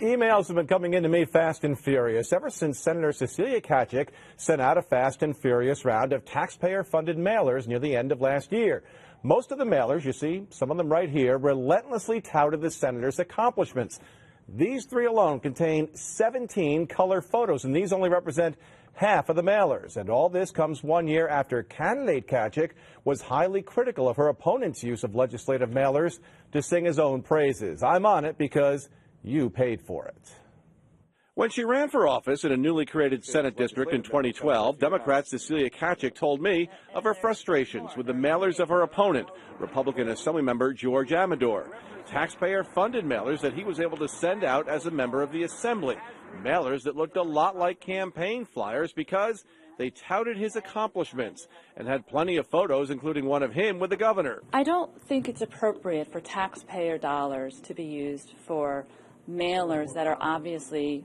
Emails have been coming in to me fast and furious ever since Senator Cecilia Tkaczyk sent out a fast and furious round of taxpayer-funded mailers near the end of last year. Most of the mailers, you see, some of them right here, relentlessly touted the senator's accomplishments. These three alone contain 17 color photos, and these only represent half of the mailers. And all this comes 1 year after candidate Tkaczyk was highly critical of her opponent's use of legislative mailers to sing his own praises. I'm on it because you paid for it. When she ran for office in a newly created Senate district in 2012, Democrat Cecilia Tkaczyk told me of her frustrations with the mailers of her opponent, Republican Assemblymember George Amador. Taxpayer-funded mailers that he was able to send out as a member of the Assembly. Mailers that looked a lot like campaign flyers because they touted his accomplishments and had plenty of photos, including one of him with the governor. I don't think it's appropriate for taxpayer dollars to be used for mailers that are obviously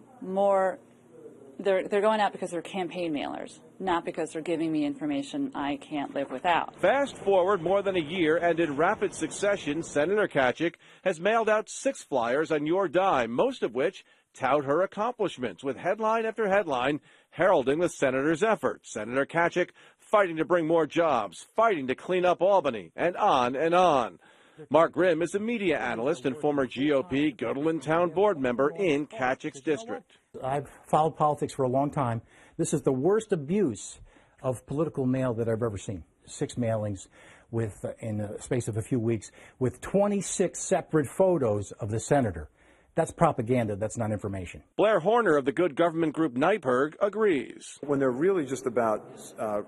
they're going out because they're campaign mailers, not because they're giving me information I can't live without. Fast forward more than a year, and in rapid succession, Senator Tkaczyk has mailed out 6 flyers on your dime, most of which tout her accomplishments, with headline after headline heralding the senator's efforts. Senator Tkaczyk fighting to bring more jobs, fighting to clean up Albany, and on and on. Mark Grimm is a media analyst and former GOP Guilderland Town Board member in Tkachyk's district. I've followed politics for a long time. This is the worst abuse of political mail that I've ever seen. 6 mailings in the space of a few weeks with 26 separate photos of the senator. That's propaganda. That's not information. Blair Horner of the good government group Nyberg agrees. When they're really just about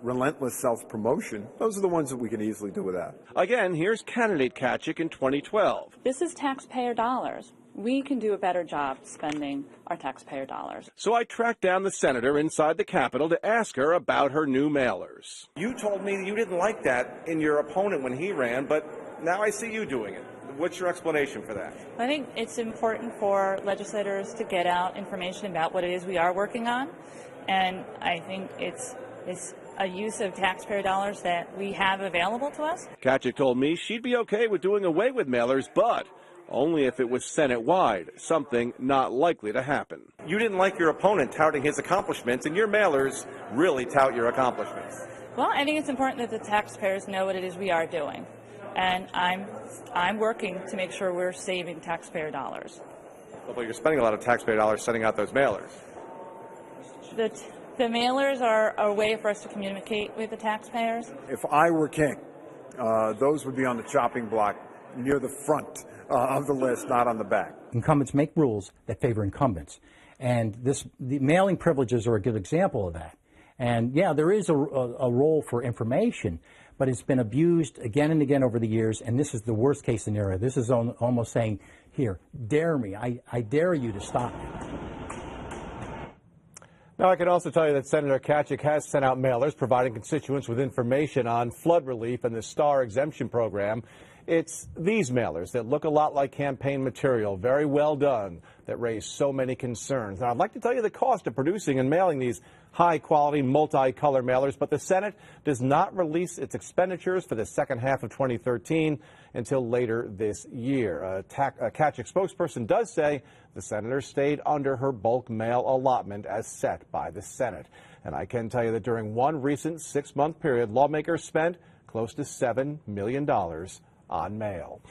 relentless self-promotion, those are the ones that we can easily do without. Again, here's candidate Tkaczyk in 2012. This is taxpayer dollars. We can do a better job spending our taxpayer dollars. So I tracked down the senator inside the Capitol to ask her about her new mailers. You told me you didn't like that in your opponent when he ran, but now I see you doing it. What's your explanation for that? I think it's important for legislators to get out information about what it is we are working on, and I think it's a use of taxpayer dollars that we have available to us. Tkaczyk told me she'd be okay with doing away with mailers, but only if it was Senate-wide, something not likely to happen. You didn't like your opponent touting his accomplishments, and your mailers really tout your accomplishments. Well, I think it's important that the taxpayers know what it is we are doing. And I'm working to make sure we're saving taxpayer dollars. Well, you're spending a lot of taxpayer dollars sending out those mailers. The mailers are a way for us to communicate with the taxpayers. If I were king, those would be on the chopping block near the front of the list, not on the back. Incumbents make rules that favor incumbents. And the mailing privileges are a good example of that. And yeah, there is a role for information, but it's been abused again and again over the years, and this is the worst case scenario. This is almost saying, here, dare me. I dare you to stop me. Now, I can also tell you that Senator Tkaczyk has sent out mailers providing constituents with information on flood relief and the STAR exemption program. It's these mailers that look a lot like campaign material, very well done, that raise so many concerns. Now, I'd like to tell you the cost of producing and mailing these high-quality, multi-color mailers, but the Senate does not release its expenditures for the second half of 2013 until later this year. A Tkaczyk spokesperson does say the senator stayed under her bulk mail allotment as set by the Senate. And I can tell you that during one recent 6-month period, lawmakers spent close to $7 million on mail.